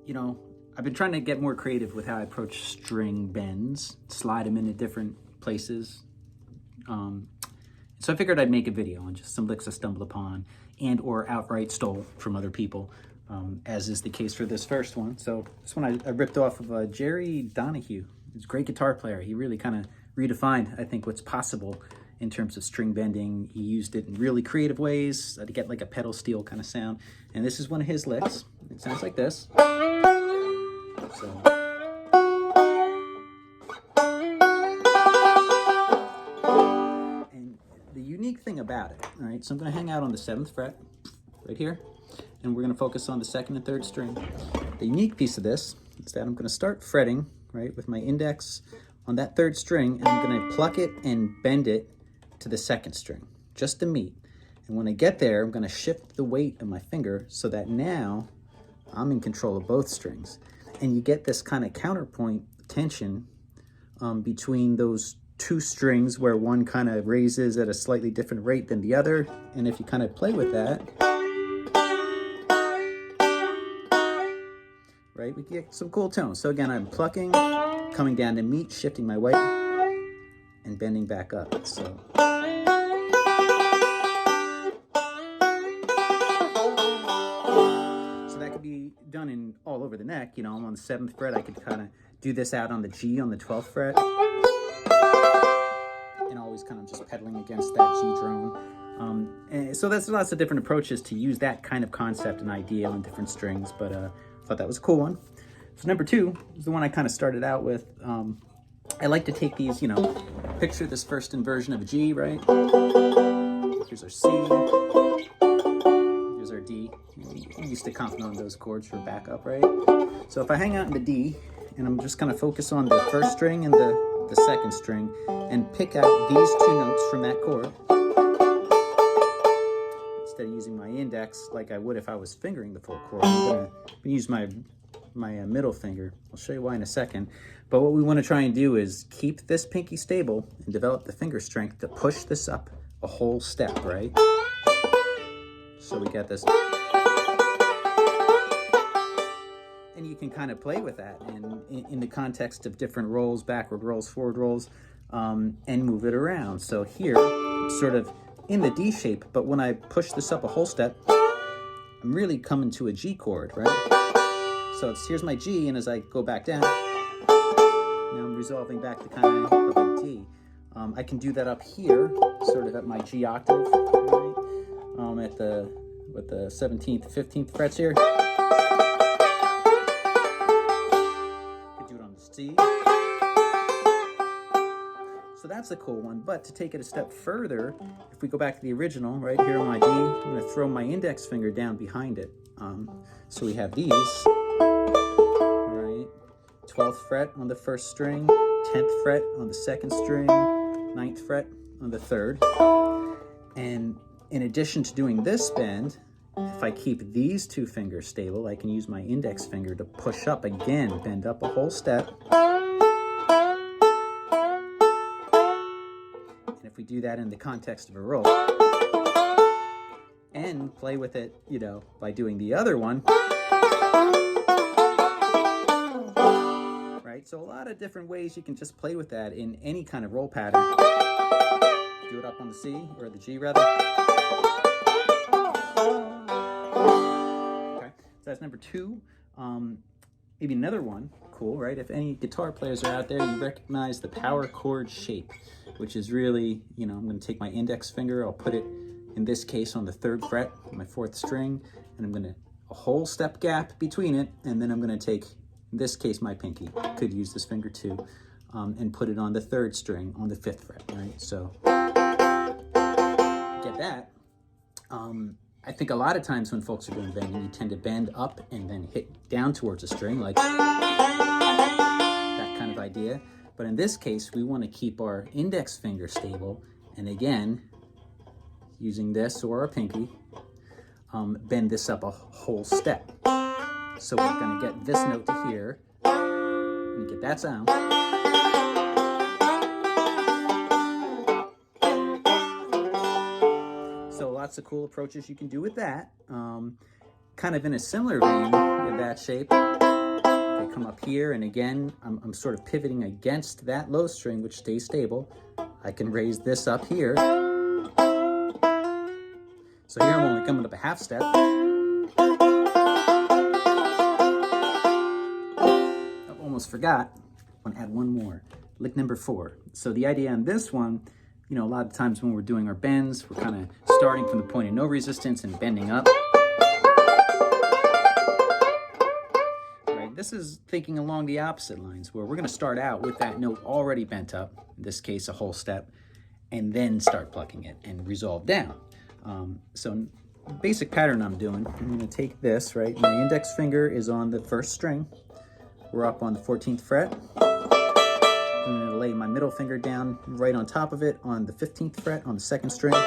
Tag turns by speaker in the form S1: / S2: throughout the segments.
S1: you know, I've been trying to get more creative with how I approach string bends, slide them into different places. So I figured I'd make a video on just some licks I stumbled upon and or outright stole from other people, as is the case for this first one. So this one I ripped off of Jerry Donahue. He's a great guitar player. He really kind of redefined, I think, what's possible in terms of string bending. He used it in really creative ways to get like a pedal steel kind of sound. And this is one of his licks. It sounds like this. So. And the unique thing about it, all right, so I'm going to hang out on the 7th fret right here, and we're going to focus on the 2nd and 3rd string. The unique piece of this is that I'm going to start fretting, right, with my index on that 3rd string, and I'm going to pluck it and bend it to the 2nd string, just to meet. And when I get there, I'm going to shift the weight of my finger so that now I'm in control of both strings. And you get this kind of counterpoint tension between those two strings where one kind of raises at a slightly different rate than the other. And if you kind of play with that, right, we get some cool tones. So again, I'm plucking, coming down to meet, shifting my weight, and bending back up. So. Be done in all over the neck. You know, I'm on the 7th fret. I could kind of do this out on the G on the 12th fret, and always kind of just pedaling against that G drone. And so that's lots of different approaches to use that kind of concept and idea on different strings, but I thought that was a cool one. So number 2 is the one I kind of started out with. I like to take these, you know, picture this first inversion of a G, right? Here's our C. Our D. We used to count on those chords for backup, right? So if I hang out in the D, and I'm just going to focus on the 1st string and the 2nd string, and pick out these 2 notes from that chord, instead of using my index like I would if I was fingering the full chord, I'm going to use my middle finger. I'll show you why in a second. But what we want to try and do is keep this pinky stable and develop the finger strength to push this up a whole step, right? So we got this. And you can kind of play with that in the context of different rolls, backward rolls, forward rolls, and move it around. So here, it's sort of in the D shape, but when I push this up a whole step, I'm really coming to a G chord, right? So here's my G, and as I go back down, now I'm resolving back to kind of a D. I can do that up here, sort of at my G octave, right? With the 17th, 15th frets here. Could do it on the C. So that's a cool one. But to take it a step further, if we go back to the original, right here on my D, I'm going to throw my index finger down behind it. So we have these, right? 12th fret on the 1st string, 10th fret on the 2nd string, 9th fret on the 3rd. And in addition to doing this bend, if I keep these 2 fingers stable, I can use my index finger to push up again, bend up a whole step. And if we do that in the context of a roll, and play with it, you know, by doing the other one, right? So a lot of different ways you can just play with that in any kind of roll pattern. Do it up on the C, or the G rather. Okay, so that's number 2. Maybe another one, cool, right? If any guitar players are out there, you recognize the power chord shape, which is really, you know, I'm going to take my index finger, I'll put it, in this case, on the 3rd fret, my 4th string, and I'm going to, a whole step gap between it, and then I'm going to take, in this case, my pinky, could use this finger too, and put it on the 3rd string on the 5th fret, right? So, get that. I think a lot of times when folks are doing bending, you tend to bend up and then hit down towards a string, like that kind of idea. But in this case, we want to keep our index finger stable, and again, using this or our pinky, bend this up a whole step. So we're going to get this note to here, and get that sound. So lots of cool approaches you can do with that. Kind of in a similar vein with that shape. come up here, and again, I'm sort of pivoting against that low string, which stays stable. I can raise this up here. So here I'm only coming up a half step. I almost forgot. I want to add one more, lick number 4. So the idea on this one, you know, a lot of times when we're doing our bends, we're kind of starting from the point of no resistance and bending up. Right? This is thinking along the opposite lines, where we're going to start out with that note already bent up, in this case a whole step, and then start plucking it and resolve down. So basic pattern I'm doing, I'm going to take this, right? My index finger is on the 1st string. We're up on the 14th fret. I'm going to lay my middle finger down right on top of it on the 15th fret on the 2nd string. We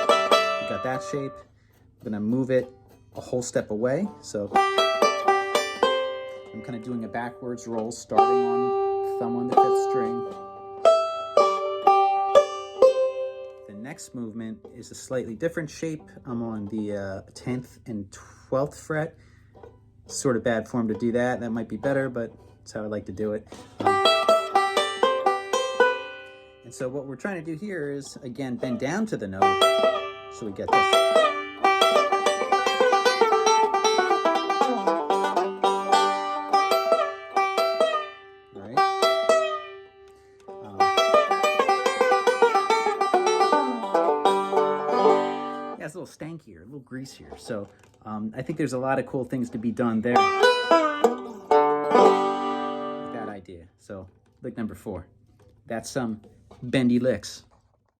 S1: got that shape. I'm going to move it a whole step away. So I'm kind of doing a backwards roll, starting on thumb on the 5th string. The next movement is a slightly different shape. I'm on the 10th and 12th fret. Sort of bad form to do that. That might be better, but that's how I like to do it. And so what we're trying to do here is, again, bend down to the note so we get this. All right. Yeah, it's a little stankier, a little greasier. So I think there's a lot of cool things to be done there. That idea. So lick number 4. That's some bendy licks.